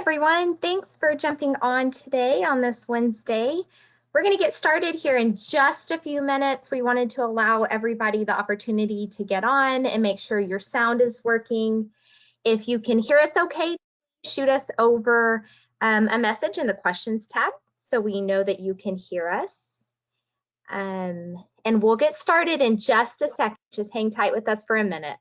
everyone. Thanks for jumping on today on this Wednesday. We're going to get started here in just a few minutes. We wanted to allow everybody the opportunity to get on and make sure your sound is working. If you can hear us okay, shoot us over a message in the questions tab so we know that you can hear us. And we'll get started in just a second. Just hang tight with us for a minute.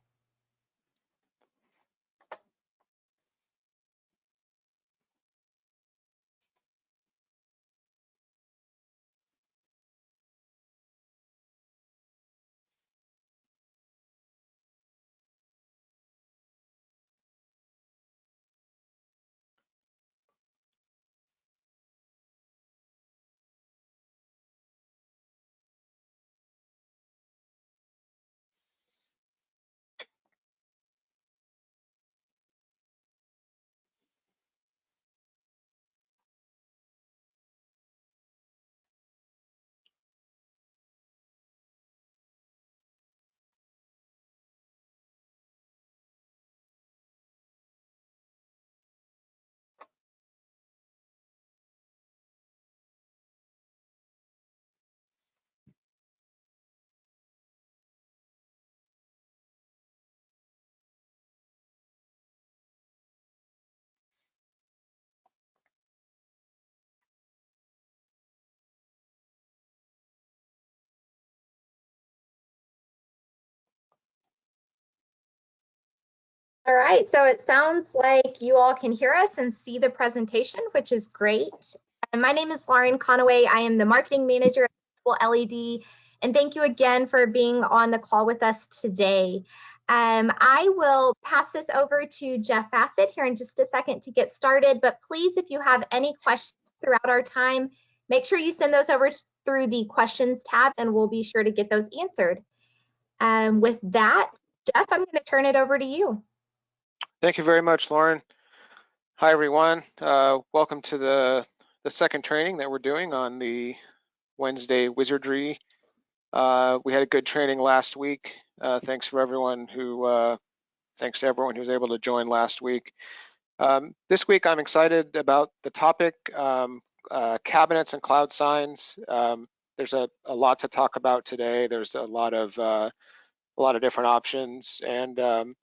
All right, so it sounds like you all can hear us and see the presentation, which is great. My name is Lauren Conaway. I am the marketing manager at LED, and thank you again for being on the call with us today. I will pass this over to Jeff Bassett here in just a second to get started, but please, if you have any questions throughout our time, make sure you send those over through the questions tab and we'll be sure to get those answered. With that, Jeff, I'm going to turn it over to you. Thank you very much, Lauren. Hi, everyone. Welcome to the second training that we're doing on the Wednesday Wizardry. We had a good training last week. Thanks to everyone who was able to join last week. This week, I'm excited about the topic, cabinets and cloud signs. There's a lot to talk about today. There's a lot of different options, and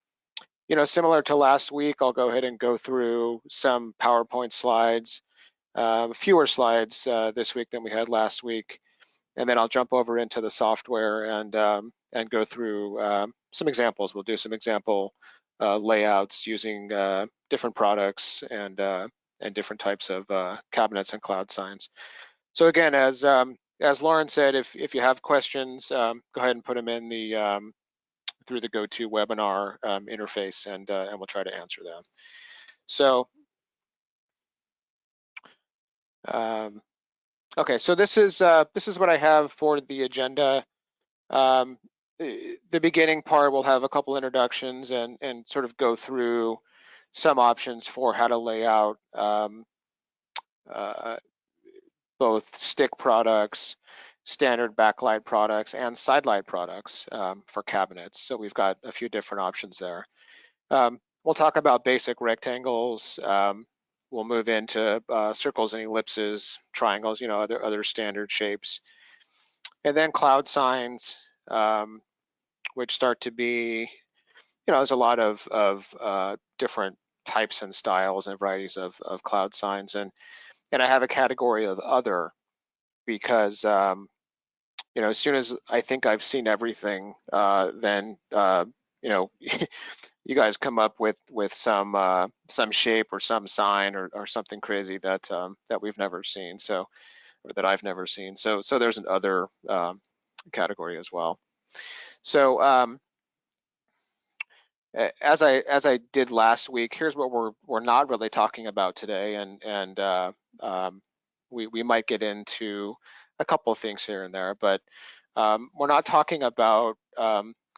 you know, similar to last week, I'll go ahead and go through some PowerPoint slides, fewer slides this week than we had last week, and then I'll jump over into the software and go through some examples. We'll do some example layouts using different products and different types of cabinets and cloud signs. So again, as Lauren said, if you have questions, go ahead and put them in the through the GoToWebinar interface, and we'll try to answer them. So, okay, so this is what I have for the agenda. The beginning part will have a couple introductions and sort of go through some options for how to lay out both stick products, standard backlight products, and sidelight products for cabinets. So we've got a few different options there. We'll talk about basic rectangles. We'll move into circles and ellipses, triangles, you know, other standard shapes. And then cloud signs, which start to be, you know, there's a lot of different types and styles and varieties of cloud signs. And I have a category of other because you know, as soon as I think I've seen everything, then you know, you guys come up with some shape or some sign or something crazy that we've never seen, so, or that I've never seen. So there's an other category as well. So as I did last week, here's what we're not really talking about today, and we might get into a couple of things here and there, but we're not talking about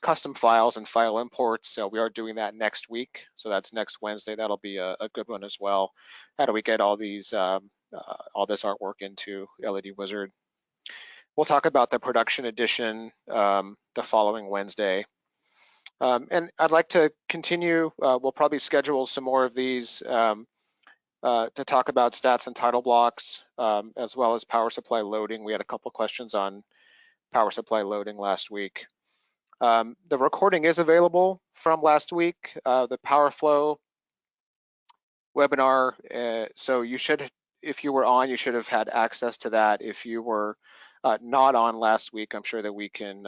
custom files and file imports. So we are doing that next week. So that's next Wednesday. That'll be a good one as well. How do we get all these all this artwork into LED Wizard? We'll talk about the production edition the following Wednesday. And I'd like to continue. We'll probably schedule some more of these to talk about stats and title blocks, as well as power supply loading. We had a couple questions on power supply loading last week. The recording is available from last week, the power flow webinar. So you should, if you were on, you should have had access to that. If you were not on last week, I'm sure that we can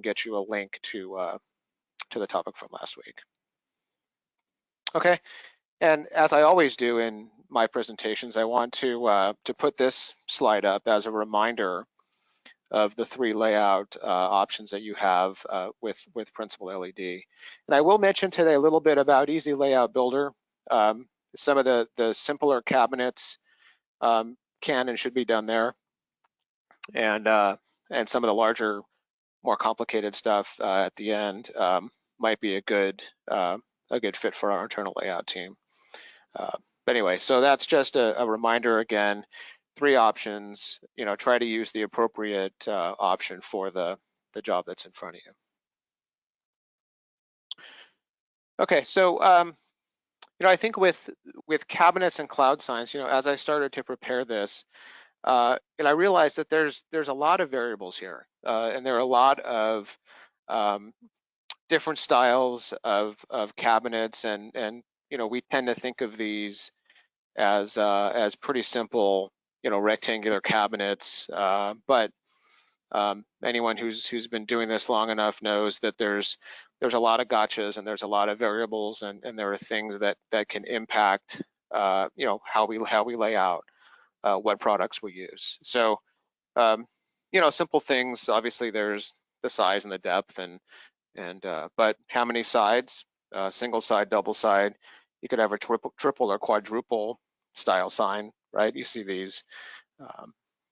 get you a link to the topic from last week. Okay, and as I always do in my presentations, I want to put this slide up as a reminder of the 3 layout options that you have with Principal LED. And I will mention today a little bit about Easy Layout Builder. Some of the simpler cabinets can and should be done there, and some of the larger, more complicated stuff at the end might be a good fit for our internal layout team. But anyway, so that's just a reminder again. 3 options. Try to use the appropriate option for the job that's in front of you. Okay, so I think with cabinets and cloud signs, as I started to prepare this, and I realized that there's a lot of variables here, and there are a lot of different styles of cabinets, and we tend to think of these as pretty simple, rectangular cabinets, but anyone who's been doing this long enough knows that there's a lot of gotchas, and there's a lot of variables, and there are things that can impact how we lay out what products we use. So simple things, obviously there's the size and the depth, but how many sides, single side, double side. You could have a triple or quadruple style sign, right? You see these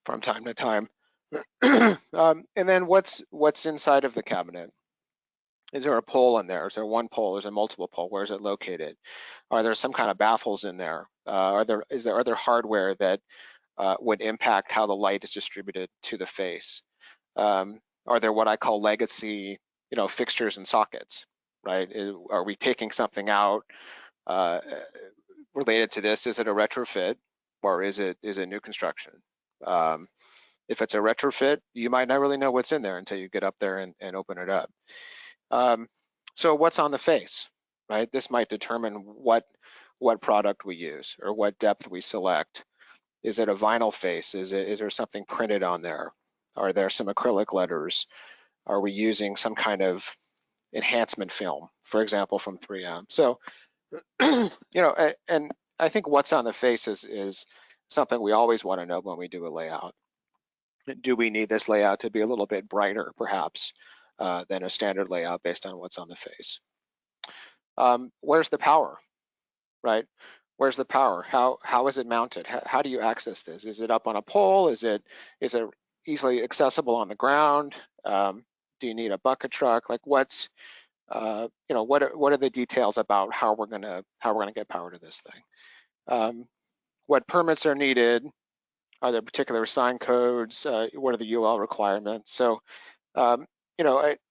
from time to time. And then what's inside of the cabinet? Is there a pole in there? Is there one pole? Is there multiple pole? Where is it located? Are there some kind of baffles in there? Are there other hardware that would impact how the light is distributed to the face? Are there what I call legacy, fixtures and sockets, right? Are we taking something out related to this? Is it a retrofit, or is it new construction? If it's a retrofit, you might not really know what's in there until you get up there and open it up. So what's on the face, right? This might determine what product we use or what depth we select. Is it a vinyl face? Is there something printed on there? Are there some acrylic letters? Are we using some kind of enhancement film, for example, from 3M? So, and I think what's on the face is something we always want to know when we do a layout. Do we need this layout to be a little bit brighter, perhaps, than a standard layout based on what's on the face? Where's the power, right? Where's the power? How is it mounted? How do you access this? Is it up on a pole? Is it easily accessible on the ground? Do you need a bucket truck? Like what's what are the details about how we're gonna get power to this thing? What permits are needed? Are there particular sign codes? What are the UL requirements? So and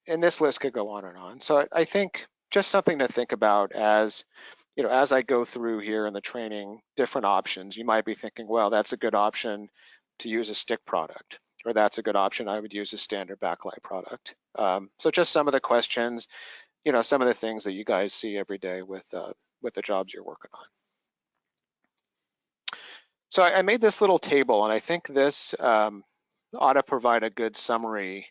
this list could go on and on. So I think just something to think about as as I go through here in the training, different options. You might be thinking, well, that's a good option to use a stick product, or that's a good option. I would use a standard backlight product. So just some of the questions, some of the things that you guys see every day with the jobs you're working on. So I made this little table, and I think this ought to provide a good summary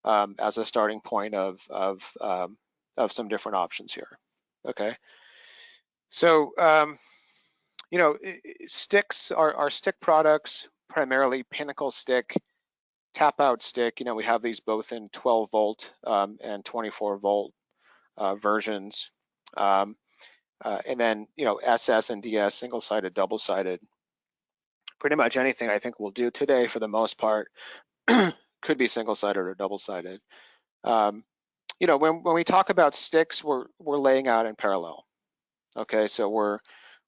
as a starting point of some different options here. Okay. So, sticks are stick products, primarily Pinnacle stick, tap out stick. We have these both in 12 volt and 24 volt versions. And then, SS and DS, single sided, double sided. Pretty much anything I think we'll do today for the most part could be single sided or double sided. When we talk about sticks, we're laying out in parallel. Okay, so we're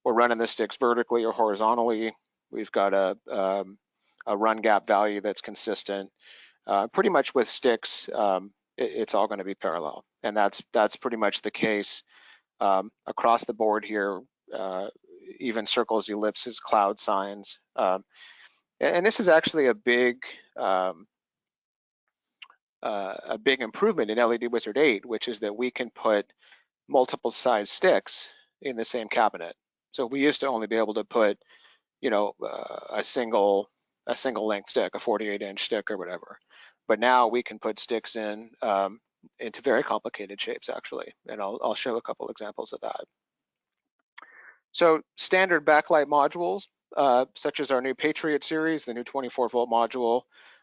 running the sticks vertically or horizontally. We've got a run gap value that's consistent. Pretty much with sticks, it's all going to be parallel, and that's pretty much the case across the board here. even circles, ellipses, cloud signs. And this is actually a big improvement in LEDWizard 8, which is that we can put multiple size sticks in the same cabinet. So we used to only be able to put, a single length stick, a 48-inch stick or whatever. But now we can put sticks in into very complicated shapes, actually. And I'll show a couple examples of that. So standard backlight modules, such as our new Patriot series, the new 24-volt module,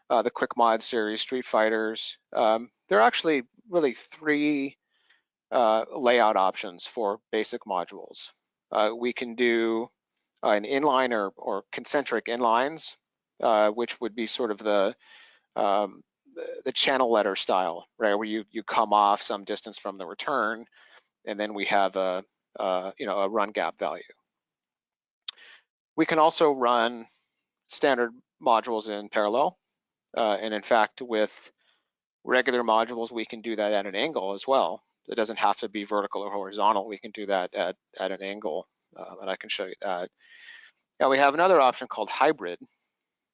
the Quick Mod series, Street Fighters, there are actually really 3 layout options for basic modules. We can do an inline or concentric inlines, which would be sort of the channel letter style, right, where you come off some distance from the return, and then we have a run gap value. We can also run standard modules in parallel, and in fact, with regular modules, we can do that at an angle as well. It doesn't have to be vertical or horizontal. We can do that at an angle, and I can show you that. Now we have another option called hybrid,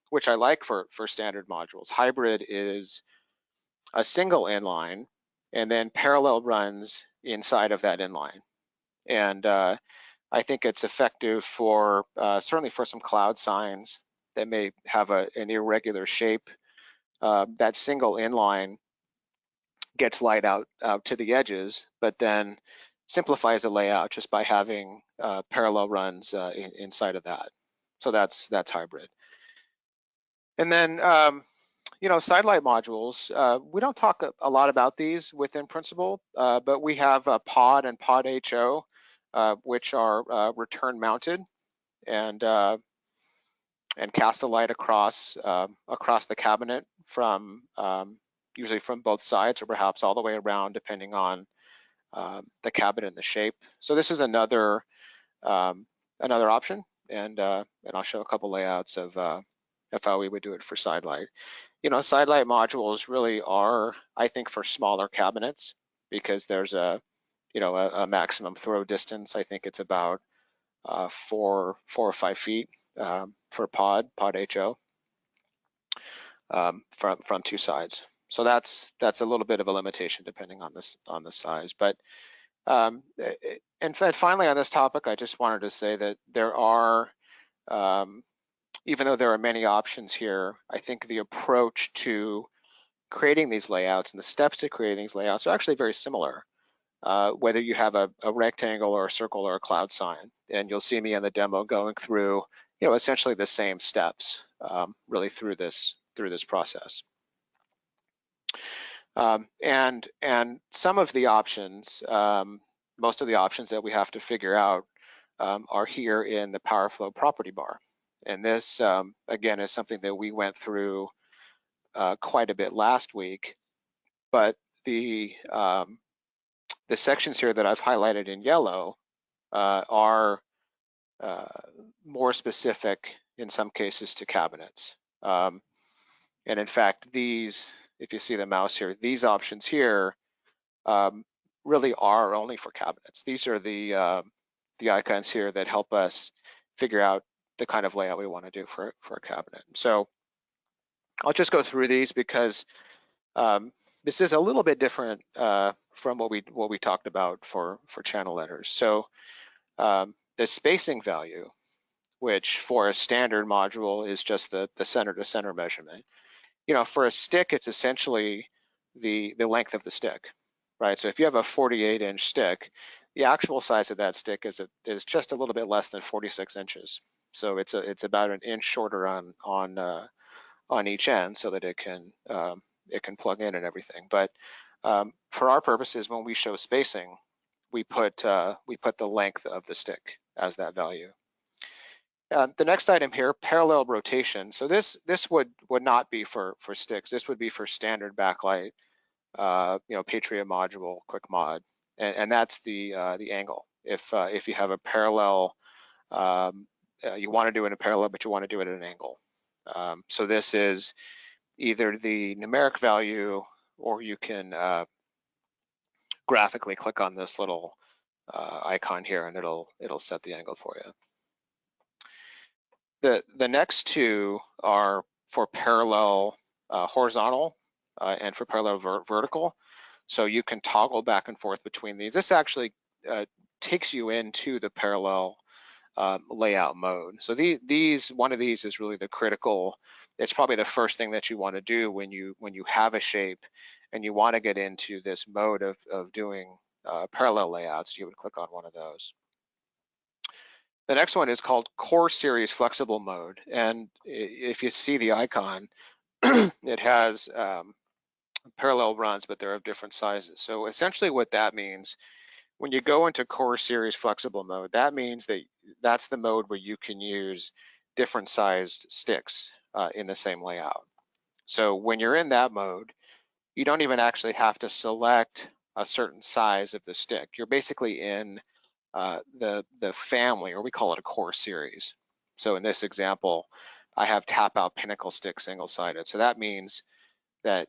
which I like for standard modules. Hybrid is a single inline and then parallel runs inside of that inline. And I think it's effective for certainly for some cloud signs that may have an irregular shape. That single inline gets light out to the edges, but then simplifies the layout just by having parallel runs inside of that. So that's hybrid. And then sidelight modules, we don't talk a lot about these within Principal, but we have pod and pod HO, which are return mounted and cast a light across the cabinet from usually from both sides or perhaps all the way around, depending on the cabinet and the shape. So this is another option, and I'll show a couple layouts of how we would do it for sidelight. Sidelight modules really are, I think, for smaller cabinets, because there's a maximum throw distance. I think it's about 4 or 5 feet for pod HO from 2 sides. So that's a little bit of a limitation depending on the size. But and finally on this topic, I just wanted to say that there are, even though there are many options here, I think the approach to creating these layouts and the steps to creating these layouts are actually very similar, whether you have a rectangle or a circle or a cloud sign. And you'll see me in the demo going through, essentially the same steps, really through this process. And some of the options, most of the options that we have to figure out are here in the Power Flow property bar. And this, again, is something that we went through quite a bit last week, but the sections here that I've highlighted in yellow are more specific in some cases to cabinets. And in fact, these, if you see the mouse here, these options here really are only for cabinets. These are the icons here that help us figure out the kind of layout we want to do for a cabinet. So I'll just go through these because this is a little bit different from what we talked about for channel letters. So the spacing value, which for a standard module is just the center to center measurement. For a stick, it's essentially the length of the stick, right? So if you have a 48-inch stick, the actual size of that stick is just a little bit less than 46 inches. So it's about an inch shorter on each end, so that it can plug in and everything. But for our purposes, when we show spacing, we put the length of the stick as that value. The next item here, parallel rotation. So this would not be for sticks. This would be for standard backlight, Patriot module, Quick Mod, and that's the angle. If you have a parallel, you want to do it in a parallel, but you want to do it at an angle. So this is either the numeric value, or you can graphically click on this little icon here, and it'll set the angle for you. The next two are for parallel horizontal and for parallel vertical. So you can toggle back and forth between these. This actually takes you into the parallel layout mode. So one of these is really the critical. It's probably the first thing that you want to do when you have a shape and you want to get into this mode of doing parallel layouts. You would click on one of those. The next one is called Core Series Flexible Mode, and if you see the icon, it has parallel runs, but they're of different sizes. So essentially what that means, when you go into Core Series Flexible Mode, that means that that's the mode where you can use different sized sticks in the same layout. So when you're in that mode, you don't even actually have to select a certain size of the stick. You're basically in the family, or we call it a core series. So in this example, I have tap out pinnacle stick single-sided. So that means that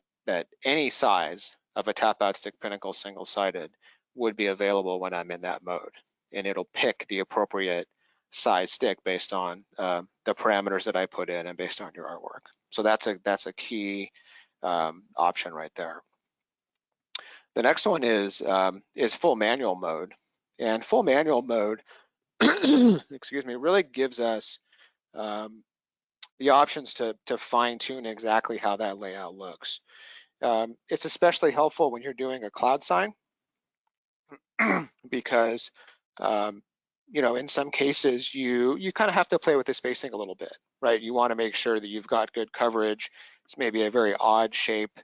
any size of a tap out stick pinnacle single-sided would be available when I'm in that mode, and it'll pick the appropriate size stick based on the parameters that I put in and based on your artwork. So that's a key option right there. The next one is full manual mode, and full manual mode, excuse me, really gives us the options to fine tune exactly how that layout looks. It's especially helpful when you're doing a cloud sign because in some cases you kind of have to play with the spacing a little bit, right? You want to make sure that you've got good coverage. It's maybe a very odd shape.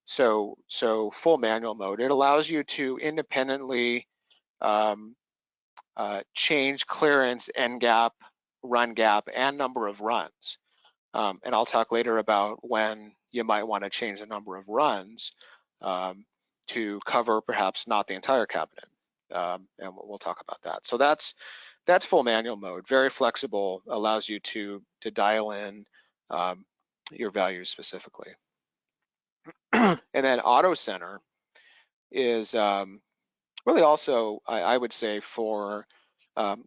So full manual mode, it allows you to independently change clearance, end gap, run gap, and number of runs. And I'll talk later about when you might want to change the number of runs to cover perhaps not the entire cabinet. And we'll talk about that. So that's full manual mode, very flexible, allows you to dial in your values specifically. And then auto center is really also, I would say, for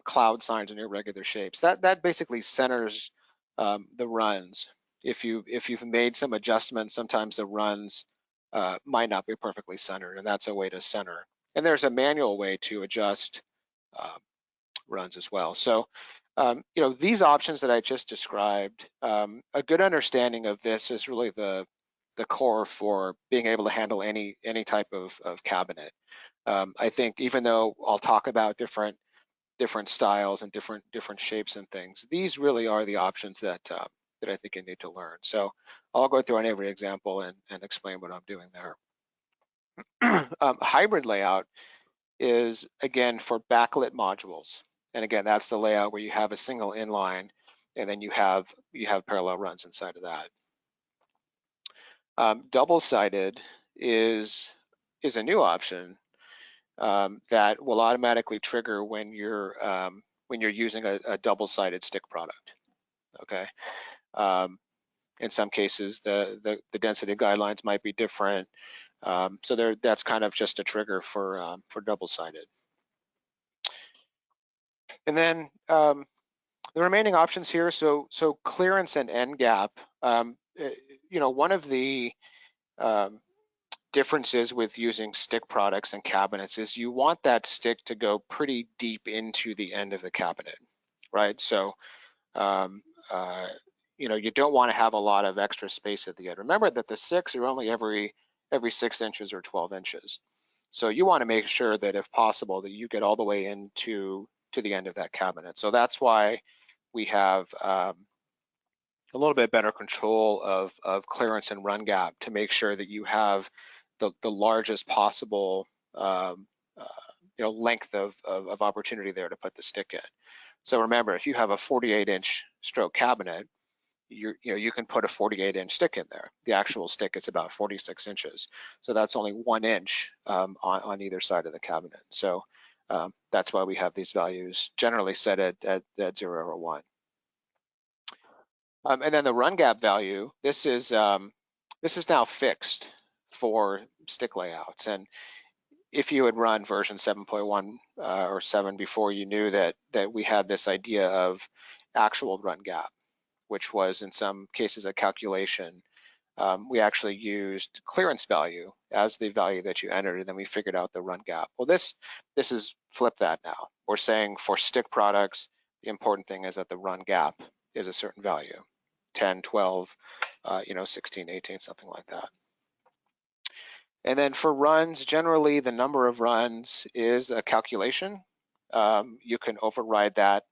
cloud signs and irregular shapes. That basically centers the runs. If you've made some adjustments, sometimes the runs might not be perfectly centered, and that's a way to center. And there's a manual way to adjust runs as well. So these options that I just described, a good understanding of this is really the core for being able to handle any type of cabinet. I think even though I'll talk about different styles and different shapes and things, these really are the options that I think you need to learn. So I'll go through on every example and explain what I'm doing there. Hybrid layout is, again, for backlit modules. And again, that's the layout where you have a single inline and then you have parallel runs inside of that. Double-sided is a new option that will automatically trigger when you're using a double-sided stick product. Okay. In some cases, the density guidelines might be different, so that's kind of just a trigger for double-sided. And then the remaining options here, so clearance and end gap. One of the differences with using stick products and cabinets is you want that stick to go pretty deep into the end of the cabinet, right? So you don't want to have a lot of extra space at the end. Remember that the sticks are only every 6 inches or 12 inches. So you want to make sure that if possible that you get all the way into the end of that cabinet. So that's why we have a little bit better control of clearance and run gap to make sure that you have the largest possible length of opportunity there to put the stick in. So remember, if you have a 48-inch stroke cabinet, you can put a 48-inch stick in there. The actual stick is about 46 inches. So that's only 1 inch on either side of the cabinet. So that's why we have these values generally set at 0 or 1. And then the run gap value, this is now fixed for stick layouts. And if you had run version 7.1 or 7 before, you knew that we had this idea of actual run gap, which was in some cases a calculation. We actually used clearance value as the value that you entered, and then we figured out the run gap. Well, this is flip that now. We're saying for stick products, the important thing is that the run gap is a certain value, 10, 12, 16, 18, something like that. And then for runs, generally the number of runs is a calculation. You can override that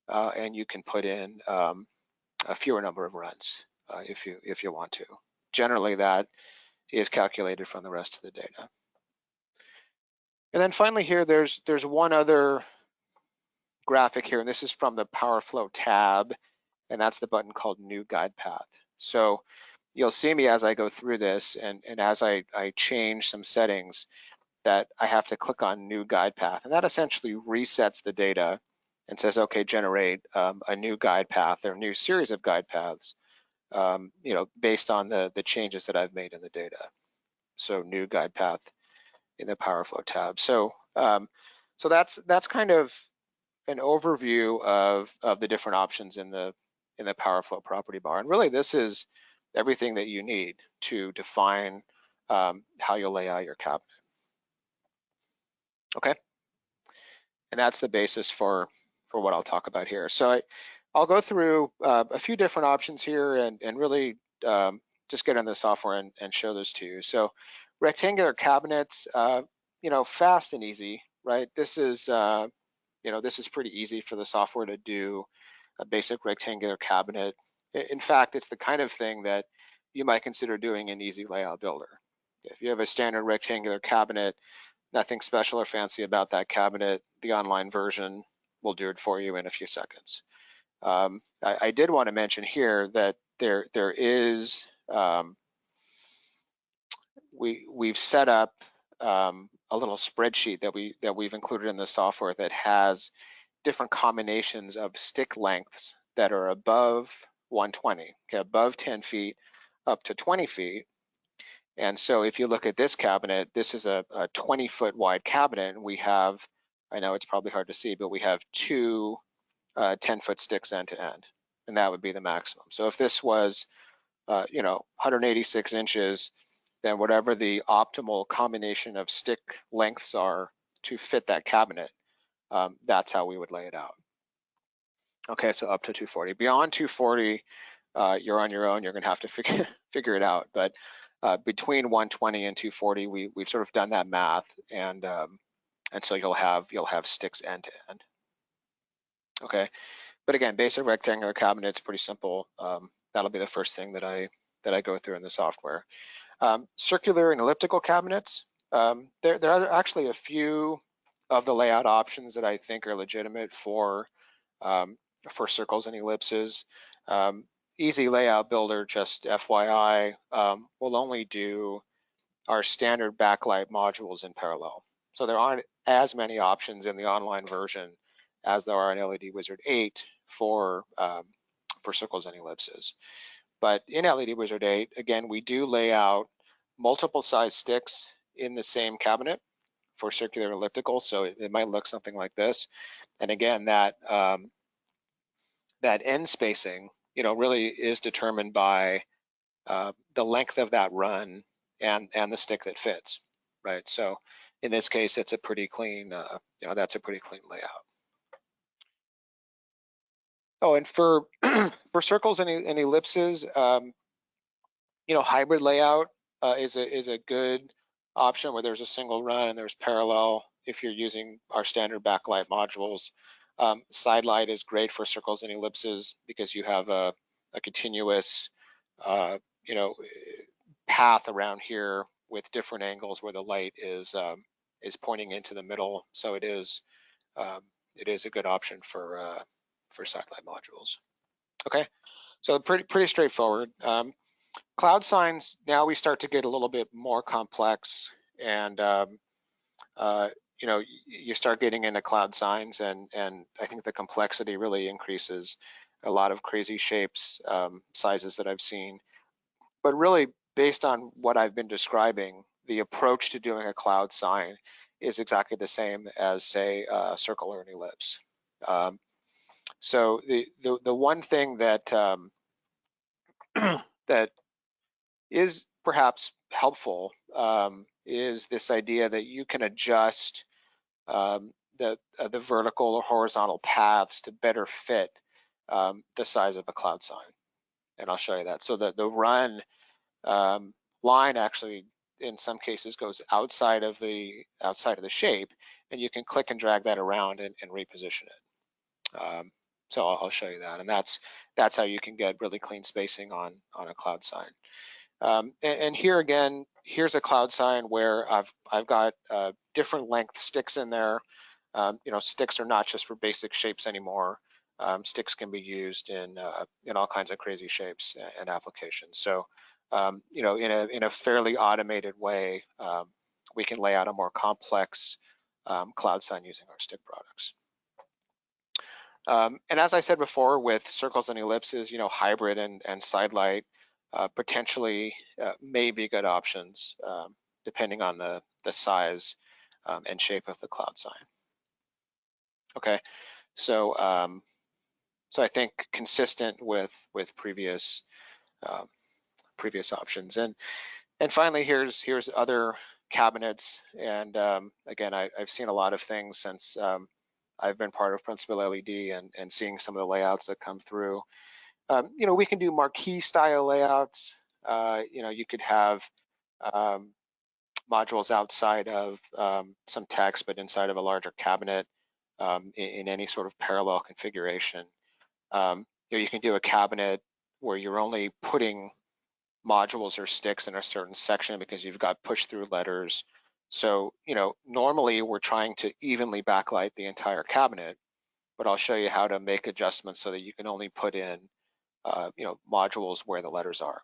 and you can put in a fewer number of runs if you want to. Generally, that is calculated from the rest of the data. And then finally here, there's one other graphic here, and this is from the PowerFlow tab, and that's the button called New Guide Path. So you'll see me as I go through this, and as I change some settings, that I have to click on New Guide Path, and that essentially resets the data and says, okay, generate a new guide path or a new series of guide paths, based on the changes that I've made in the data. So new guide path in the PowerFlow tab. So so that's kind of an overview of the different options in the PowerFlow property bar. And really, this is everything that you need to define how you'll lay out your cabinet. Okay, and that's the basis for what I'll talk about here. So I'll go through a few different options here and really just get in the software and show those to you. So rectangular cabinets, fast and easy, right? This is this is pretty easy for the software to do a basic rectangular cabinet. In fact, it's the kind of thing that you might consider doing in Easy Layout Builder. If you have a standard rectangular cabinet, nothing special or fancy about that cabinet, the online version will do it for you in a few seconds. I did want to mention here that there is we've set up a little spreadsheet that we've included in the software that has different combinations of stick lengths that are above 120, okay, above 10 feet up to 20 feet. And so if you look at this cabinet, this is a 20-foot wide cabinet, and we have, I know it's probably hard to see, but we have two 10-foot sticks end to end, and that would be the maximum. So if this was 186 inches, then whatever the optimal combination of stick lengths are to fit that cabinet, that's how we would lay it out. Okay, so up to 240. Beyond 240, you're on your own. You're going to have to figure it out. But between 120 and 240, we've sort of done that math, and so you'll have sticks end to end. Okay, but again, basic rectangular cabinet's pretty simple. That'll be the first thing that I go through in the software. Circular and elliptical cabinets. There are actually a few of the layout options that I think are legitimate for circles and ellipses. Easy Layout Builder, just FYI, will only do our standard backlight modules in parallel. So there aren't as many options in the online version as there are in LED Wizard 8 for circles and ellipses. But in LED Wizard 8, again, we do lay out multiple size sticks in the same cabinet for circular and elliptical. So it might look something like this. And again, that end spacing, really is determined by the length of that run and the stick that fits, right? So in this case, it's a pretty clean, that's a pretty clean layout. Oh, and for circles and ellipses, hybrid layout is a good option where there's a single run and there's parallel if you're using our standard backlight modules. Side light is great for circles and ellipses because you have a continuous, path around here with different angles where the light is pointing into the middle. So it is a good option for side light modules. Okay, so pretty straightforward. Cloud signs, now we start to get a little bit more complex, and you start getting into cloud signs, and I think the complexity really increases. A lot of crazy shapes, sizes that I've seen, but really based on what I've been describing, the approach to doing a cloud sign is exactly the same as, say, a circle or an ellipse. So the one thing that that is perhaps helpful is this idea that you can adjust the vertical or horizontal paths to better fit the size of a cloud sign. And I'll show you that. So the run line actually in some cases goes outside of the shape, and you can click and drag that around and reposition it. So I'll show you that, and that's how you can get really clean spacing on a cloud sign. And here again, here's a cloud sign where I've got different length sticks in there. You know, sticks are not just for basic shapes anymore. Sticks can be used in all kinds of crazy shapes and applications. So you know, in a fairly automated way, we can lay out a more complex cloud sign using our stick products. And as I said before, with circles and ellipses, you know, hybrid and sidelight potentially may be good options depending on the size and shape of the cloud sign. Okay, so so I think consistent with previous previous options. And finally, here's other cabinets. And again, I've seen a lot of things since I've been part of Principal LED and seeing some of the layouts that come through. You know, we can do marquee style layouts. You know, you could have modules outside of some text, but inside of a larger cabinet in any sort of parallel configuration. You know, you can do a cabinet where you're only putting modules or sticks in a certain section because you've got push-through letters. So, you know, normally we're trying to evenly backlight the entire cabinet, but I'll show you how to make adjustments so that you can only put in, you know, modules where the letters are,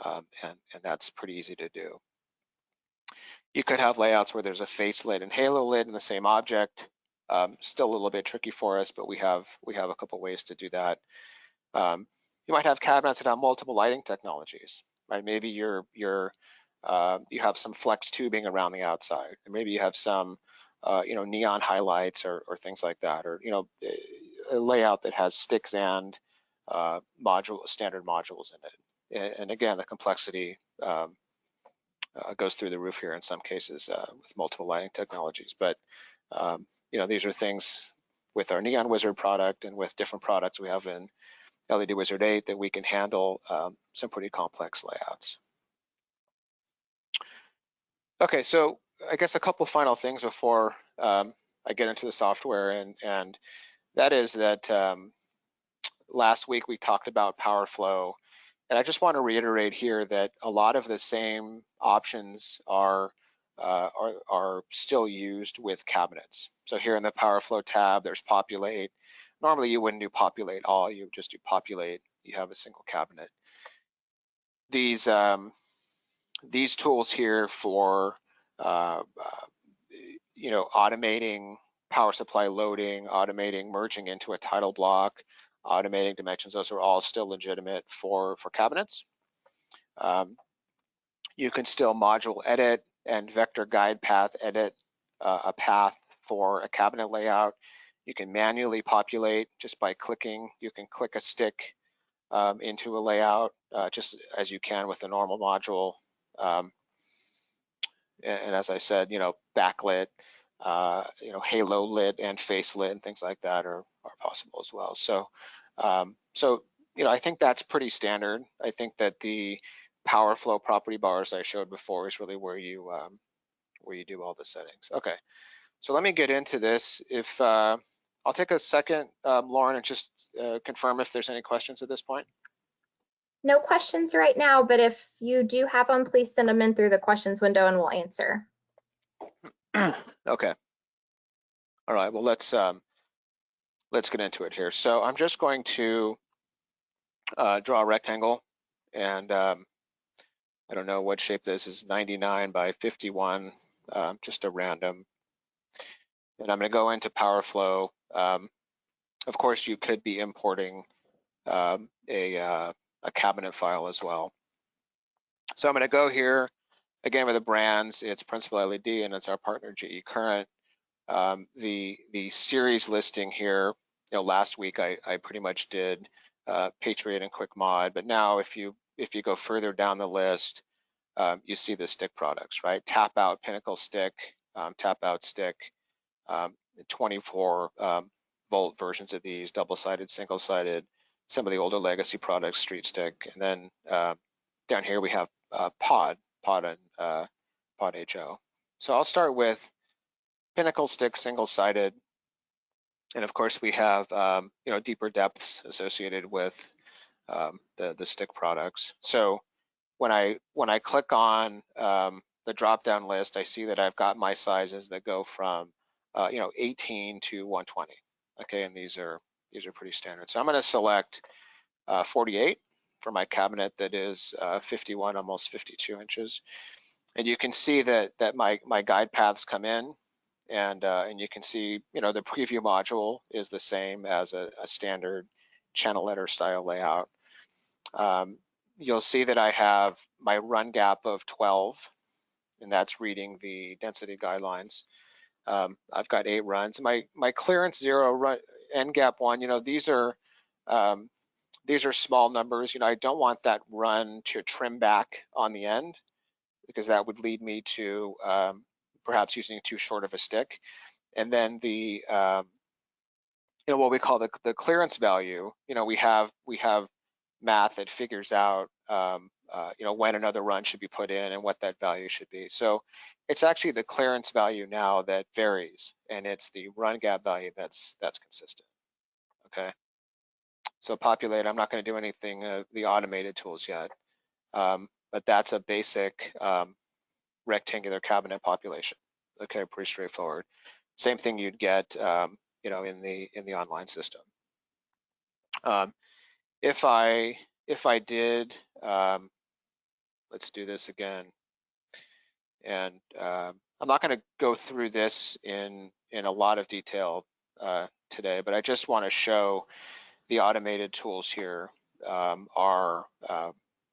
and that's pretty easy to do. You could have layouts where there's a face lid and halo lid in the same object. Still a little bit tricky for us, but we have a couple ways to do that. You might have cabinets that have multiple lighting technologies, right? Maybe you have some flex tubing around the outside, and maybe you have some you know, neon highlights or things like that, or you know, a layout that has sticks and standard modules in it. And again, the complexity goes through the roof here in some cases with multiple lighting technologies. But you know, these are things with our Neon Wizard product and with different products we have in LED Wizard 8 that we can handle some pretty complex layouts. Okay, so I guess a couple final things before I get into the software, and that is that last week we talked about power flow, and I just want to reiterate here that a lot of the same options are still used with cabinets. So here in the power flow tab, there's populate. Normally you wouldn't do populate all, you would just do populate. You have a single cabinet. These tools here for you know, automating power supply loading, automating merging into a title block, automating dimensions, those are all still legitimate for cabinets. You can still module edit and vector guide path edit a path for a cabinet layout. You can manually populate just by clicking. You can click a stick into a layout just as you can with a normal module. And as I said, you know, backlit, you know, halo lit and face lit and things like that are possible as well. So, so you know, I think that's pretty standard. I think that the power flow property bars I showed before is really where you do all the settings. Okay, so let me get into this. If I'll take a second, Lauren, and just confirm if there's any questions at this point. No questions right now, but if you do have them, please send them in through the questions window and we'll answer. Okay. All right, well, let's get into it here. So I'm just going to draw a rectangle, and I don't know what shape this is, 99 by 51, just a random. And I'm going to go into power flow. Of course, you could be importing a cabinet file as well. So I'm going to go here again with the brands. It's Principal LED and it's our partner GE Current. The series listing here last week I pretty much did Patriot and Quick Mod, but now if you go further down the list, you see the stick products, right? Tap out Pinnacle stick, tap out stick, 24 volt versions of these, double-sided, single-sided, some of the older legacy products, Street Stick, and then down here we have Pod and Pod HO. So I'll start with Pinnacle stick, single-sided, and of course we have deeper depths associated with the stick products. So when I click on the drop-down list, I see that I've got my sizes that go from 18 to 120. Okay, and these are pretty standard. So I'm going to select 48 for my cabinet that is 51, almost 52 inches. And you can see that my guide paths come in, and you can see the preview module is the same as a standard channel letter style layout. You'll see that I have my run gap of 12, and that's reading the density guidelines. I've got 8 runs. My clearance 0, run end gap 1. These are small numbers. I don't want that run to trim back on the end, because that would lead me to perhaps using too short of a stick. And then the what we call the clearance value. We have math that figures out when another run should be put in and what that value should be. So it's actually the clearance value now that varies, and it's the run gap value that's consistent. Okay. So populate, I'm not going to do anything the automated tools yet, but that's a basic rectangular cabinet population. Okay, pretty straightforward. Same thing you'd get in the online system. If I did, let's do this again. And I'm not going to go through this in a lot of detail today, but I just want to show the automated tools here are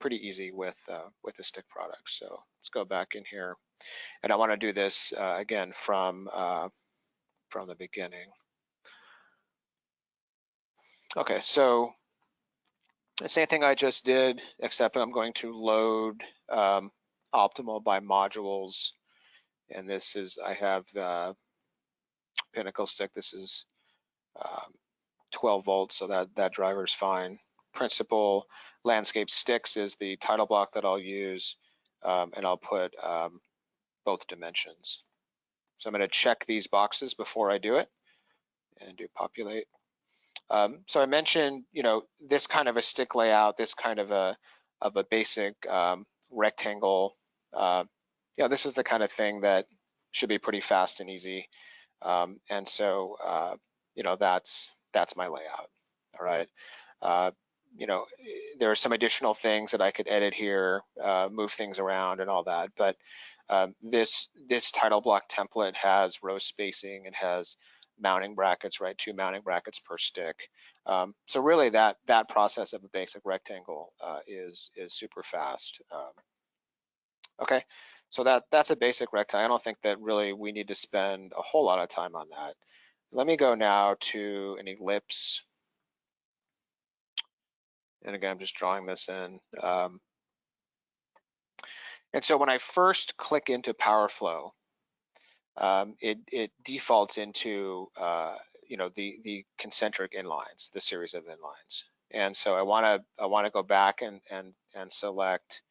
pretty easy with the stick products. So let's go back in here, and I want to do this again from the beginning. Okay, so the same thing I just did, except I'm going to load optimal by modules, and this is, I have Pinnacle stick. This is 12 volts, so that driver's fine. Principal landscape sticks is the title block that I'll use, and I'll put both dimensions. So I'm going to check these boxes before I do it and do populate. So I mentioned, this kind of a stick layout, this kind of a basic rectangle. This is the kind of thing that should be pretty fast and easy. And so, that's my layout. All right. There are some additional things that I could edit here, move things around and all that. But this title block template has row spacing. It has mounting brackets, right? 2 mounting brackets per stick. So really that process of a basic rectangle is super fast. Okay, so that's a basic rectangle. I don't think that really we need to spend a whole lot of time on that. Let me go now to an ellipse. And again, I'm just drawing this in. And so when I first click into PowerFlow, it defaults into the concentric inlines, the series of inlines. And so I want to go back and select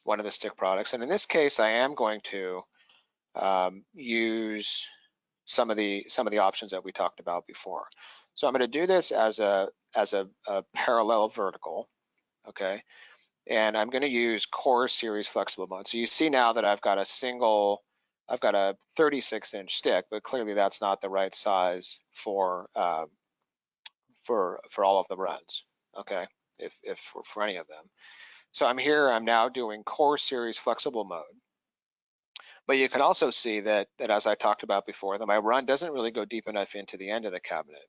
one of the stick products. And in this case, I am going to use some of the options that we talked about before. So I'm going to do this as a parallel vertical, okay? And I'm going to use core series flexible mode. So you see now that I've got a 36-inch stick, but clearly that's not the right size for all of the runs, okay? If for any of them. So I'm now doing core series flexible mode. But you can also see that as I talked about before, that my run doesn't really go deep enough into the end of the cabinet.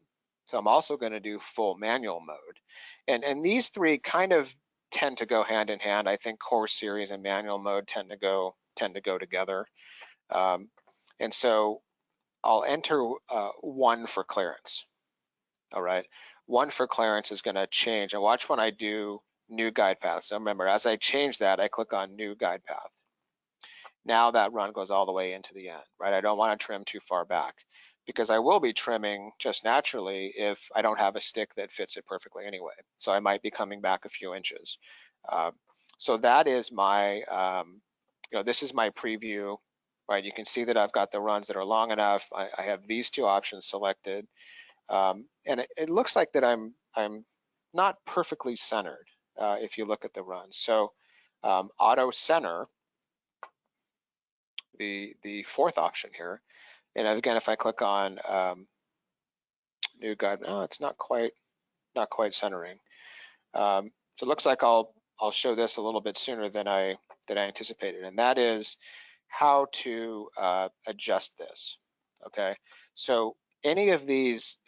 So I'm also going to do full manual mode. And these three kind of tend to go hand in hand. I think core series and manual mode tend to go together. And so I'll enter 1 for clearance. All right, 1 for clearance is going to change. And watch when I do new guide path. So remember, as I change that, I click on new guide path. Now that run goes all the way into the end, right? I don't want to trim too far back because I will be trimming just naturally if I don't have a stick that fits it perfectly anyway. So I might be coming back a few inches. So that is my, this is my preview, right? You can see that I've got the runs that are long enough. I have these 2 options selected. And it looks like that I'm not perfectly centered if you look at the runs. So auto center, the 4th option here, and again, if I click on new guide, oh, it's not quite centering. So it looks like I'll show this a little bit sooner than I anticipated, and that is how to adjust this. Okay, so any of these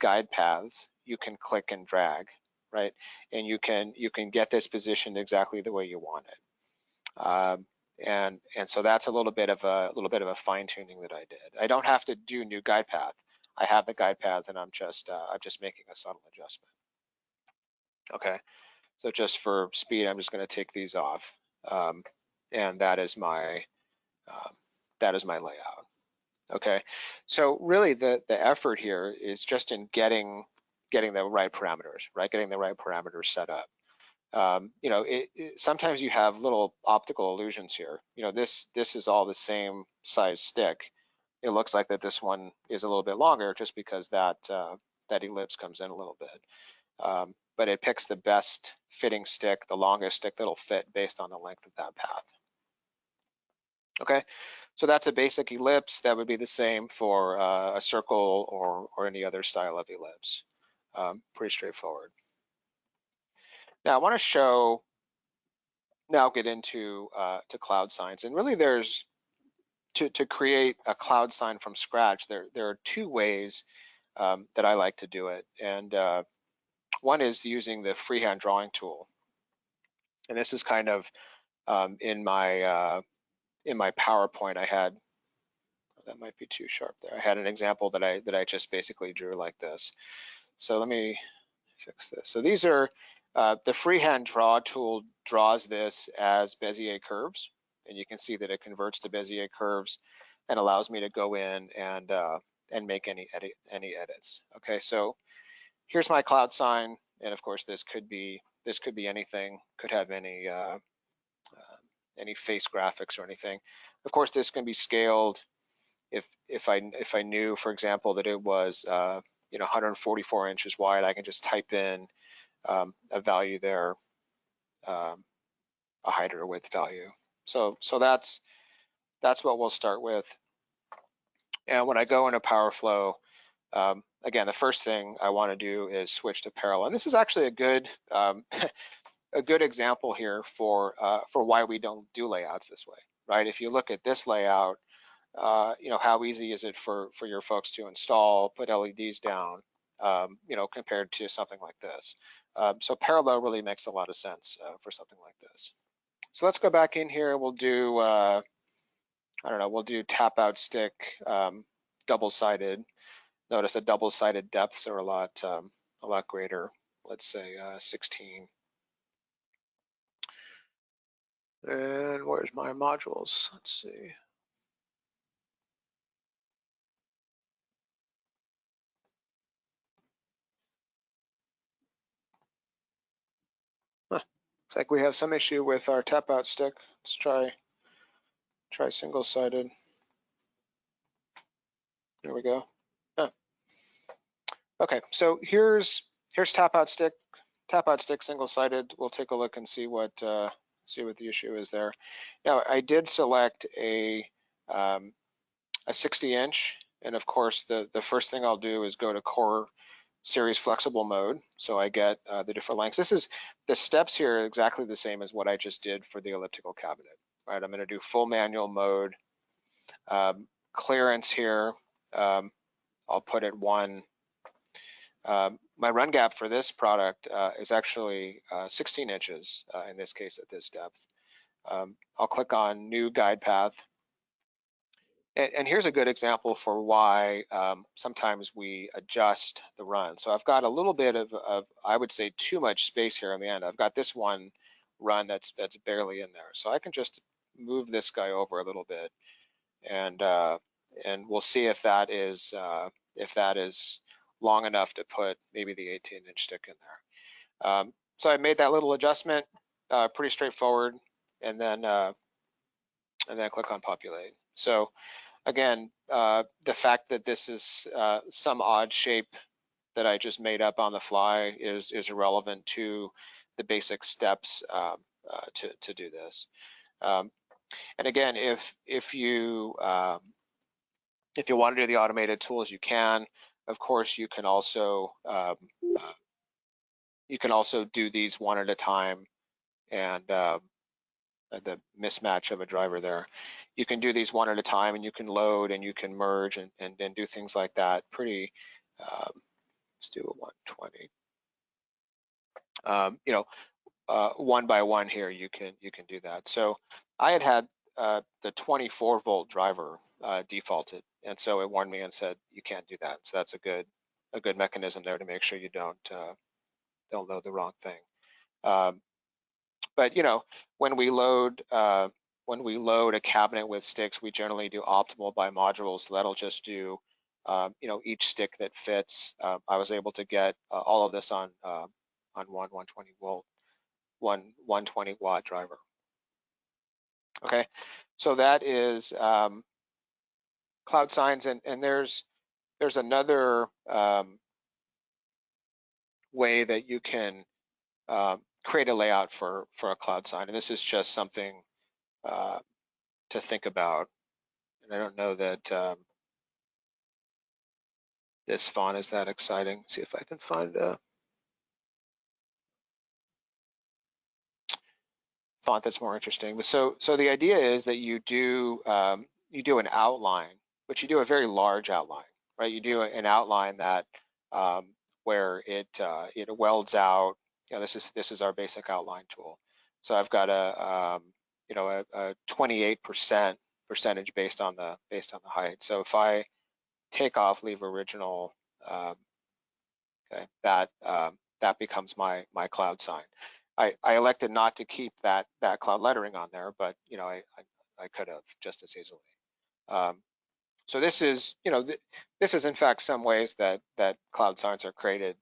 guide paths you can click and drag, right? And you can get this positioned exactly the way you want it. And so that's a little bit of a fine tuning that I did. I don't have to do new guide path. I have the guide paths, and I'm just making a subtle adjustment. Okay, so just for speed, I'm just going to take these off, and that is my layout. Okay, so really the effort here is just in getting the right parameters, right? Getting the right parameters set up. Sometimes you have little optical illusions here. This is all the same size stick. It looks like that this one is a little bit longer just because that ellipse comes in a little bit. But it picks the best fitting stick, the longest stick that'll fit based on the length of that path. Okay, so that's a basic ellipse. That would be the same for a circle or any other style of ellipse. Pretty straightforward. Now I want to get into to cloud signs, and really there's to create a cloud sign from scratch. There are 2 ways that I like to do it, and one is using the freehand drawing tool, and this is kind of in my PowerPoint. I had, that might be too sharp there. I had an example that I just basically drew like this. So let me fix this. So these are the freehand draw tool draws this as Bezier curves, and you can see that it converts to Bezier curves and allows me to go in and make any edits. Okay, so here's my cloud sign, and of course this could be anything. Could have any face graphics or anything. Of course, this can be scaled. If I knew, for example, that it was 144 inches wide, I can just type in a value there, a height or width value. So that's what we'll start with. And when I go into PowerFlow, again, the first thing I want to do is switch to parallel. And this is actually a good a good example here for why we don't do layouts this way, right? If you look at this layout, how easy is it for your folks to install, put LEDs down, compared to something like this. So parallel really makes a lot of sense for something like this. So let's go back in here. We'll do, we'll do tap out stick, double-sided. Notice that double-sided depths are a lot greater. Let's say 16. And where's my modules? Let's see. Looks like we have some issue with our tap out stick. Let's try single-sided. There we go. Okay, so here's tap out stick single-sided. We'll take a look and see what the issue is there. Now I did select a 60-inch, and of course the first thing I'll do is go to core series flexible mode, so I get the different lengths. The steps here are exactly the same as what I just did for the elliptical cabinet. Right, I'm going to do full manual mode. Clearance here, I'll put at 1. My run gap for this product is actually 16 inches in this case at this depth. I'll click on new guide path, And here's a good example for why sometimes we adjust the run. So I've got a little bit of, I would say, too much space here on the end. I've got this one run that's barely in there. So I can just move this guy over a little bit, and we'll see if that is long enough to put maybe the 18-inch stick in there. So I made that little adjustment, pretty straightforward, and then click on populate. So again, the fact that this is some odd shape that I just made up on the fly is irrelevant to the basic steps to do this. And again, if you want to do the automated tools, you can. Of course, you can also do these one at a time, and the mismatch of a driver there. You can do these one at a time, and you can load and you can merge and do things like that. Pretty. Let's do a 120. One by one here, you can do that. So I had the 24 volt driver defaulted, and so it warned me and said you can't do that. So that's a good mechanism there to make sure you don't load the wrong thing. But when we load a cabinet with sticks, we generally do optimal by module, so that'll just do each stick that fits. I was able to get all of this on one 120 watt driver. Okay, so that is cloud signs, and there's another way that you can create a layout for a cloud sign, and this is just something to think about. And I don't know that this font is that exciting. Let's see if I can find a font that's more interesting. But so the idea is that you do an outline, but you do a very large outline, right? You do an outline that where it welds out. This is our basic outline tool. So I've got a 28% percentage based on the height. So if I take off, leave original, okay, that becomes my cloud sign. I elected not to keep that cloud lettering on there, but I could have just as easily. So this is this is in fact some ways that cloud signs are created.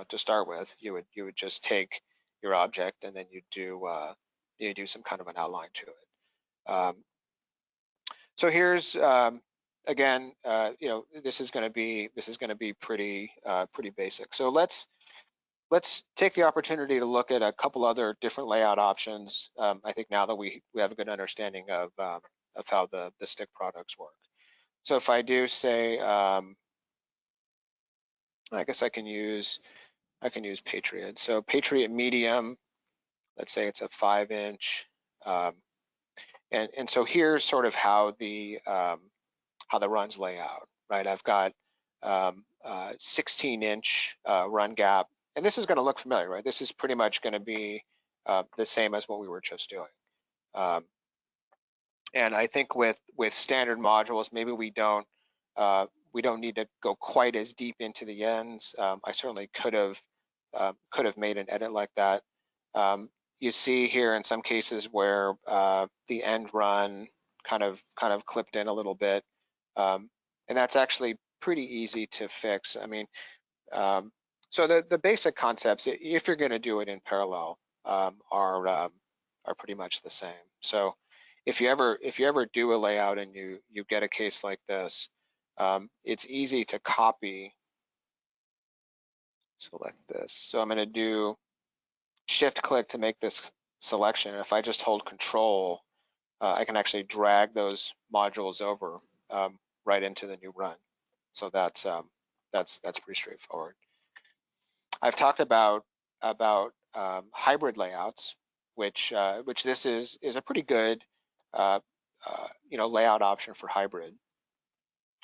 To start with, you would just take your object and then you do some kind of an outline to it. So here's again, this is going to be pretty basic. So let's take the opportunity to look at a couple other different layout options. I think now that we have a good understanding of how the stick products work. So if I do say, I guess I can use Patriot. So Patriot Medium, let's say it's a 5-inch, and so here's sort of how the runs lay out, right? I've got 16-inch run gap, and this is going to look familiar, right? This is pretty much going to be the same as what we were just doing. And I think with standard modules, maybe we don't need to go quite as deep into the ends. I certainly could have made an edit like that. You see here in some cases where the end run kind of clipped in a little bit, and that's actually pretty easy to fix. I mean, so the basic concepts, if you're going to do it in parallel, are pretty much the same. So if you ever do a layout and you get a case like this, it's easy to copy. Select this. So I'm going to do shift click to make this selection. If I just hold control, I can actually drag those modules over right into the new run. So that's pretty straightforward. I've talked about hybrid layouts, which this is a pretty good layout option for hybrid.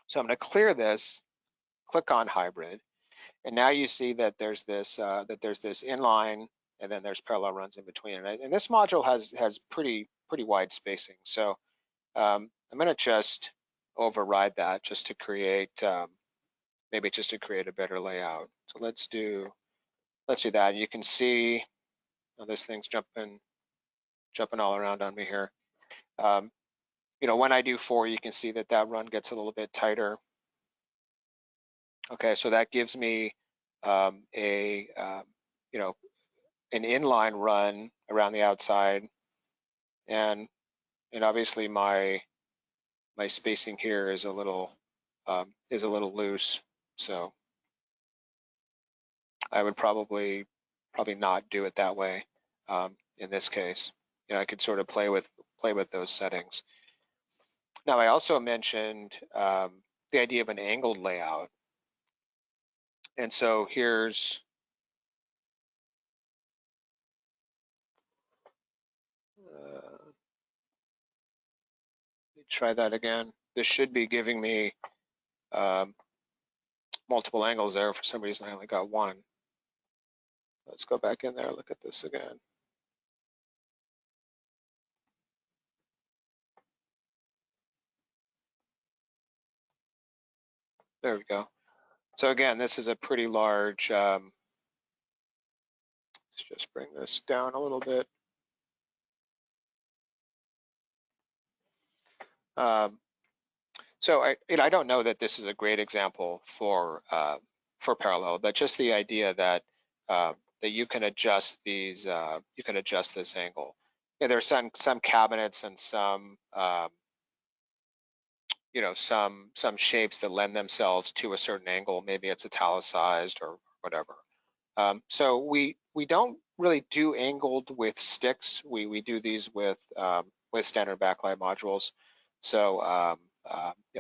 So I'm going to clear this, click on hybrid, and now you see that there's this inline, and then there's parallel runs in between. And this module has pretty wide spacing. So I'm going to just override that just to create, maybe just to create a better layout. So let's do that. You can see, oh, this thing's jumping all around on me here. When I do 4, you can see that run gets a little bit tighter. Okay, so that gives me an inline run around the outside, and obviously my spacing here is a little loose, so I would probably not do it that way in this case. I could sort of play with those settings. Now, I also mentioned the idea of an angled layout, and so here's try that again. This should be giving me multiple angles there. For some reason, I only got one. Let's go back in there, look at this again. There we go. So again, this is a pretty large, let's just bring this down a little bit. So I don't know that this is a great example for parallel, but just the idea that that you can adjust these, you can adjust this angle. There are some cabinets and some some shapes that lend themselves to a certain angle. Maybe it's italicized or whatever. So we don't really do angled with sticks. We do these with standard backlight modules. So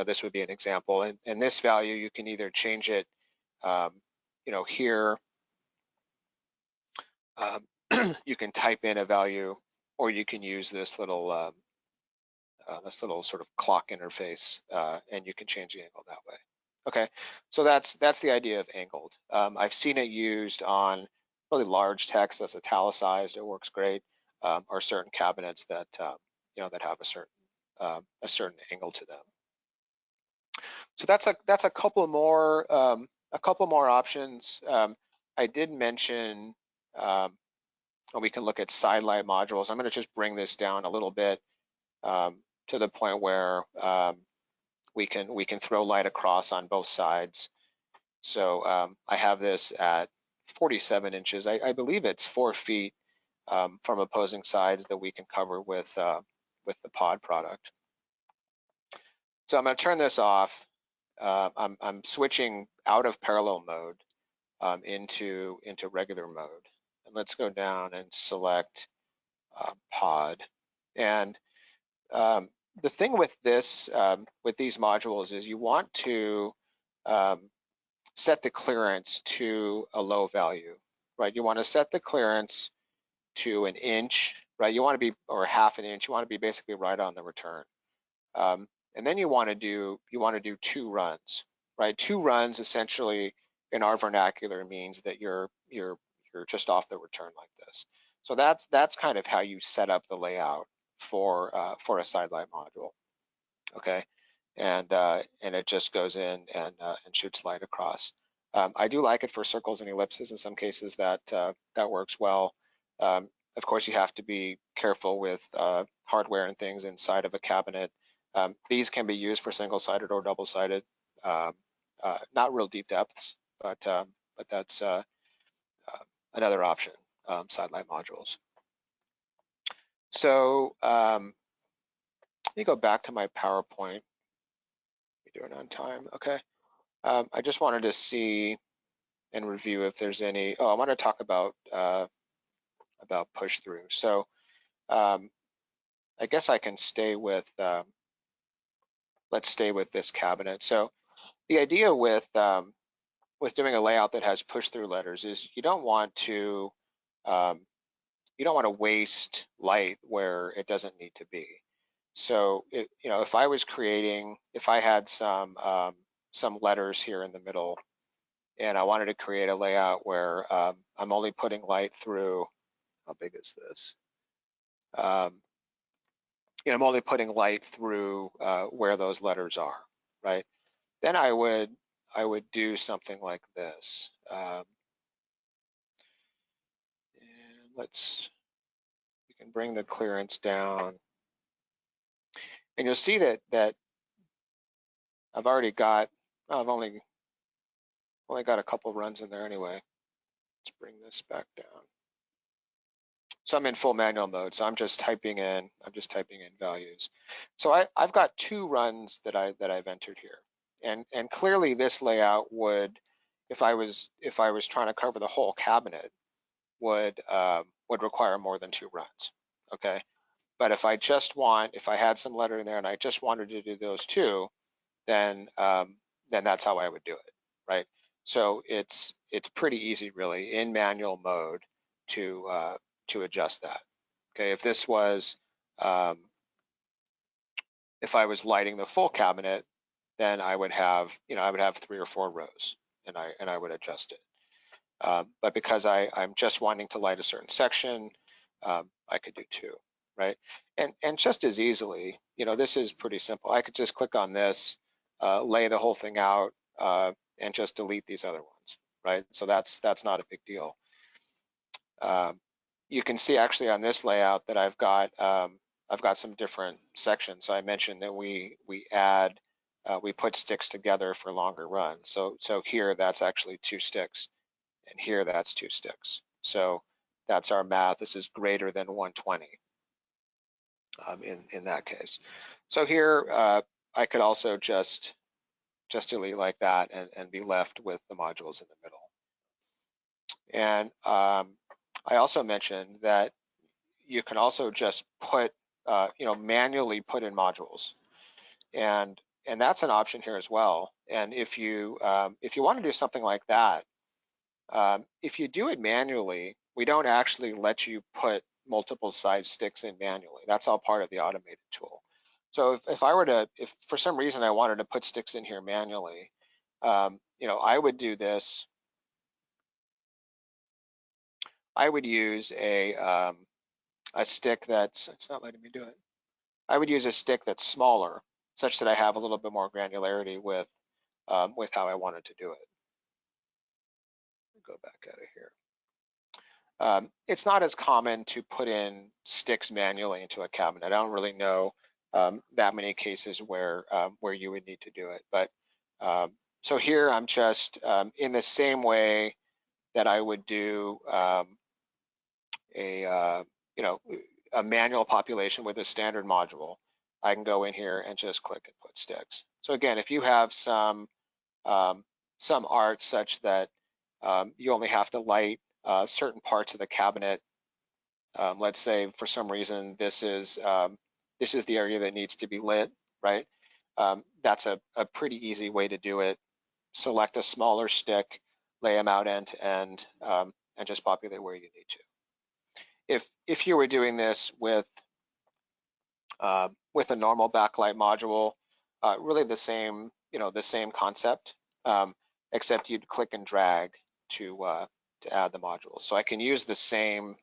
this would be an example. And this value, you can either change it, here. You can type in a value, or you can use this little sort of clock interface, and you can change the angle that way. Okay, so that's the idea of angled. I've seen it used on really large text that's italicized. It works great, or certain cabinets that that have a certain angle to them. So that's a couple more options. I did mention, we can look at side light modules. I'm going to just bring this down a little bit to the point where we can throw light across on both sides. So I have this at 47 inches. I believe it's 4 feet from opposing sides that we can cover with the pod product. So I'm going to turn this off. I'm switching out of parallel mode into regular mode. And let's go down and select pod. And the thing with this, with these modules, is you want to set the clearance to a low value, right? You want to set the clearance to 1 inch, right? You want to be, or 1/2 inch. You want to be basically right on the return. And then you want to do 2 runs, right? 2 runs essentially in our vernacular means that you're just off the return like this. So that's kind of how you set up the layout for a side light module, okay? And it just goes in and shoots light across. I do like it for circles and ellipses. In some cases that works well. Of course, you have to be careful with hardware and things inside of a cabinet. These can be used for single-sided or double-sided. Not real deep depths, but that's another option, side light modules. So let me go back to my PowerPoint. We're doing on time, okay. I just wanted to see and review if there's any, I want to talk about push through. So I guess I can stay with, let's stay with this cabinet. So the idea with doing a layout that has push through letters is you don't want to waste light where it doesn't need to be. So if I was creating, if I had some letters here in the middle, and I wanted to create a layout where I'm only putting light through, how big is this? I'm only putting light through where those letters are. right? Then I would do something like this. And we can bring the clearance down, and you'll see that I've already got, I've only got a couple runs in there anyway. Let's bring this back down. So I'm in full manual mode. So I'm just typing in values. So I've got 2 runs that I've entered here, and clearly this layout would, if I was trying to cover the whole cabinet, would require more than 2 runs. Okay, but if I had some lettering there and I just wanted to do those 2, then that's how I would do it, right? So it's pretty easy, really, in manual mode to adjust that. Okay, if this was if I was lighting the full cabinet, then I would have 3 or 4 rows, and I would adjust it. But because I'm just wanting to light a certain section, I could do 2, right? And just as easily, this is pretty simple. I could just click on this, lay the whole thing out, and just delete these other ones, right? So that's not a big deal. You can see actually on this layout that I've got some different sections. So I mentioned that we put sticks together for longer runs. So here that's actually 2 sticks, and here that's 2 sticks. So that's our math. This is greater than 120 in that case. So here I could also just delete like that and be left with the modules in the middle. And I also mentioned that you can also just put, manually put in modules, and that's an option here as well. And if you want to do something like that, if you do it manually, we don't actually let you put multiple size sticks in manually. That's all part of the automated tool. So if for some reason I wanted to put sticks in here manually, I would do this. I would use a stick it's not letting me do it. I would use a stick that's smaller, such that I have a little bit more granularity with how I wanted to do it. Go back out of here. It's not as common to put in sticks manually into a cabinet. I don't really know that many cases where you would need to do it. But so here I'm just in the same way that I would do a manual population with a standard module. I can go in here and just click and put sticks. So again, if you have some art such that you only have to light certain parts of the cabinet, let's say for some reason this is the area that needs to be lit, right? That's a pretty easy way to do it. Select a smaller stick, lay them out end to end, and just populate where you need to. If you were doing this with a normal backlight module, really the same concept, except you'd click and drag to add the modules. So I can use the same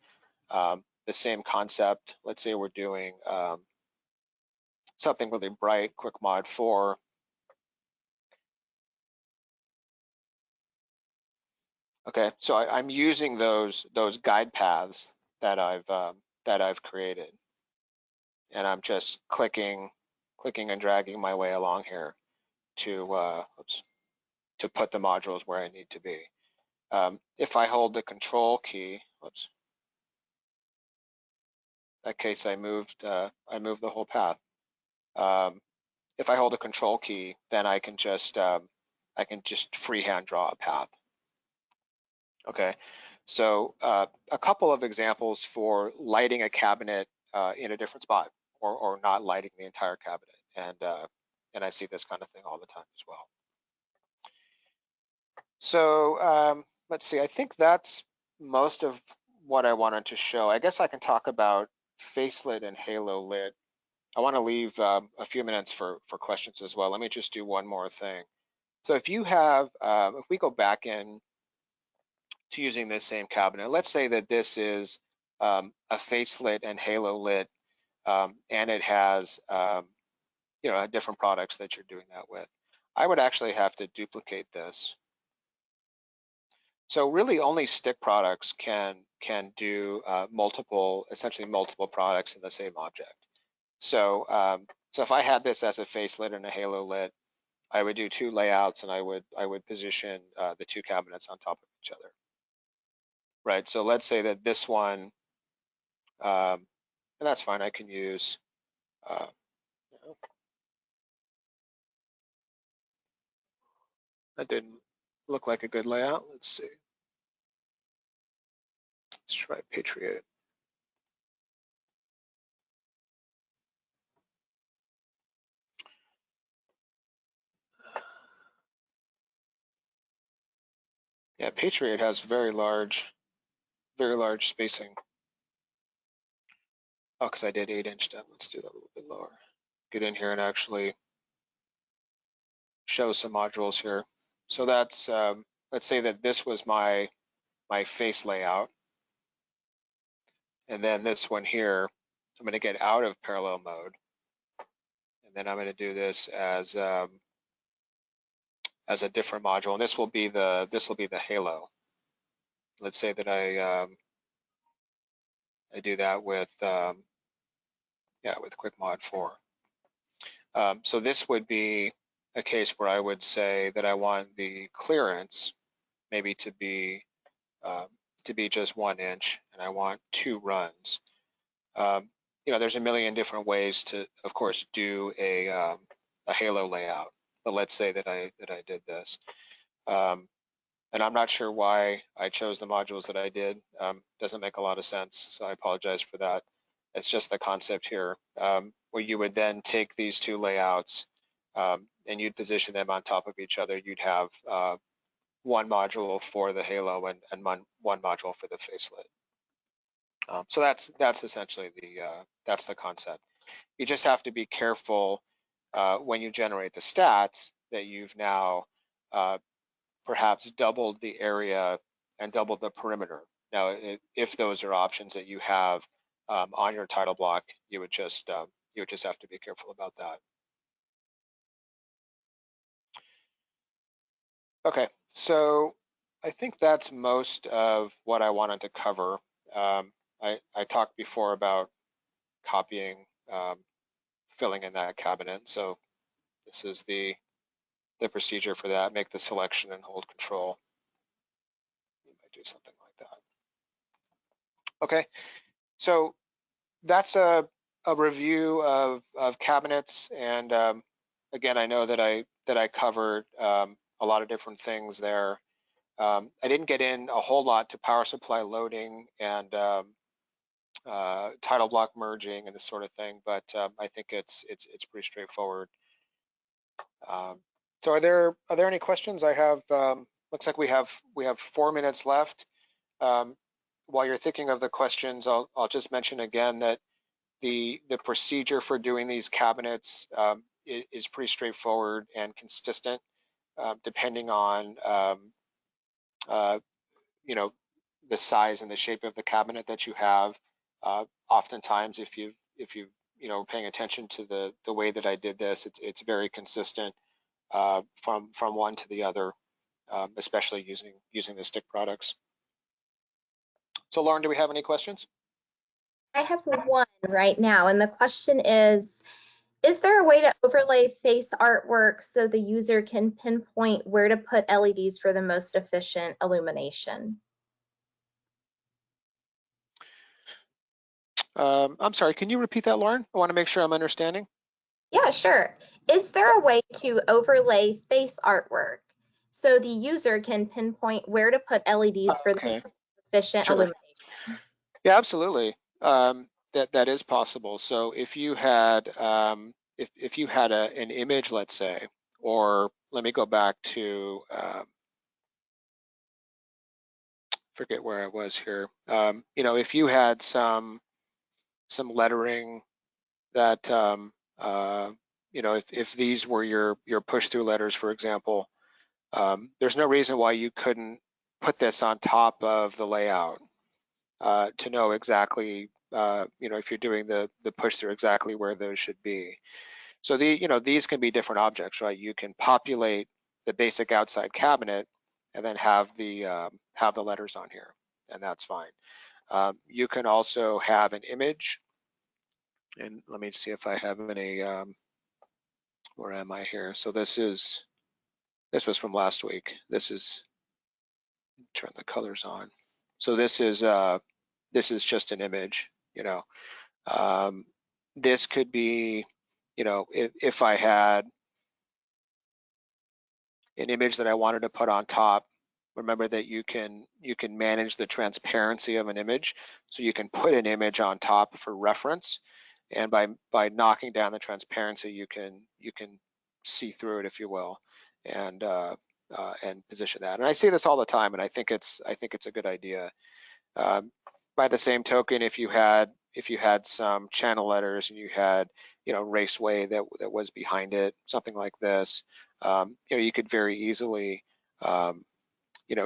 concept. Let's say we're doing something really bright, quick mod 4. Okay, so I'm using those guide paths that I've created, and I'm just clicking and dragging my way along here to put the modules where I need to be. If I hold the control key, in that case I moved the whole path. If I hold the control key, then I can just freehand draw a path. Okay, so a couple of examples for lighting a cabinet in a different spot, or not lighting the entire cabinet, and I see this kind of thing all the time as well. So let's see, I think that's most of what I wanted to show. I guess I can talk about face lit and halo lit. I want to leave a few minutes for questions as well. Let me just do one more thing. So if you have, if we go back in to using this same cabinet, let's say that this is a face lit and halo lit, and it has different products that you're doing that with. I would actually have to duplicate this. So really only stick products can do essentially multiple products in the same object. So so if I had this as a face lit and a halo lit, I would do two layouts, and I would position the two cabinets on top of each other. Right. So let's say that this one, and that's fine. I can use. That didn't look like a good layout. Let's see. Let's try Patriot. Yeah, Patriot has very large spacing. Oh, because I did 8-inch depth. Let's do that a little bit lower. Get in here and actually show some modules here. So that's let's say that this was my face layout, and then this one here, I'm going to get out of parallel mode, and then I'm going to do this as a different module, and this will be the halo. Let's say that I do that with with Quick Mod 4. So this would be a case where I would say that I want the clearance maybe to be just 1 inch, and I want 2 runs. There's a million different ways to, of course, do a halo layout. But let's say that I did this, and I'm not sure why I chose the modules that I did. Doesn't make a lot of sense, so I apologize for that. It's just the concept here, where you would then take these two layouts and you'd position them on top of each other. You'd have one module for the halo and one module for the facelit. So that's essentially that's the concept. You just have to be careful when you generate the stats that you've now perhaps doubled the area and doubled the perimeter. Now, if those are options that you have on your title block, you would just have to be careful about that. Okay, so I think that's most of what I wanted to cover. I talked before about copying, filling in that cabinet. So this is the procedure for that. Make the selection and hold control. You might do something like that. Okay, so that's a review of cabinets, and again, I know that I covered a lot of different things there. I didn't get in a whole lot to power supply loading and title block merging and this sort of thing, but I think it's pretty straightforward. So are there any questions? I have looks like we have 4 minutes left. While you're thinking of the questions, I'll just mention again that the procedure for doing these cabinets is pretty straightforward and consistent, depending on the size and the shape of the cabinet that you have. Oftentimes, if you paying attention to the way that I did this, it's very consistent from one to the other, especially using the stick products. So Lauren, do we have any questions? I have one right now, and the question is there a way to overlay face artwork so the user can pinpoint where to put LEDs for the most efficient illumination? I'm sorry, can you repeat that, Lauren? I want to make sure I'm understanding. Yeah, sure. Is there a way to overlay face artwork so the user can pinpoint where to put LEDs for the most efficient illumination? Yeah, absolutely. That is possible. So if you had if you had an image, let's say, or let me go back to forget where I was here. If you had some lettering that if these were your push through letters, for example, there's no reason why you couldn't put this on top of the layout to know exactly if you're doing the push through, exactly where those should be. So these can be different objects, right? You can populate the basic outside cabinet and then have the letters on here, and that's fine. You can also have an image, and let me see if I have any. Where am I here? So this was from last week. This is, turn the colors on. So this is just an image. This could be, if I had an image that I wanted to put on top. Remember that you can manage the transparency of an image, so you can put an image on top for reference, and by knocking down the transparency, you can see through it, if you will, and position that. And I see this all the time, and I think it's a good idea. By the same token, if you had some channel letters and you had Raceway that was behind it, something like this, you could very easily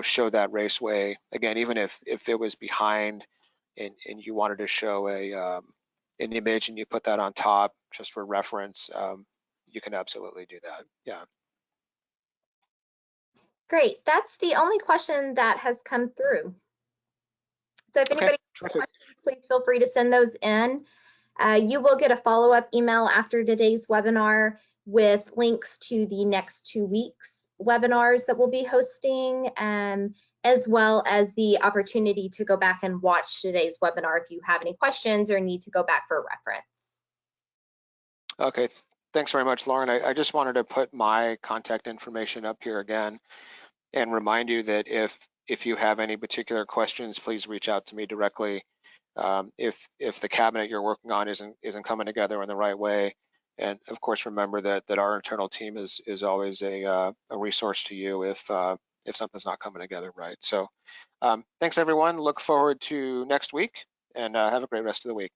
show that Raceway again, even if it was behind and you wanted to show an image and you put that on top just for reference, you can absolutely do that. Yeah. Great. That's the only question that has come through. So if anybody has questions, please feel free to send those in. You will get a follow-up email after today's webinar with links to the next 2 weeks webinars that we'll be hosting, as well as the opportunity to go back and watch today's webinar if you have any questions or need to go back for reference. Okay, thanks very much, Lauren. I just wanted to put my contact information up here again and remind you that if you have any particular questions, please reach out to me directly. If the cabinet you're working on isn't coming together in the right way, and of course remember that our internal team is always a resource to you if something's not coming together right. So thanks everyone. Look forward to next week, and have a great rest of the week.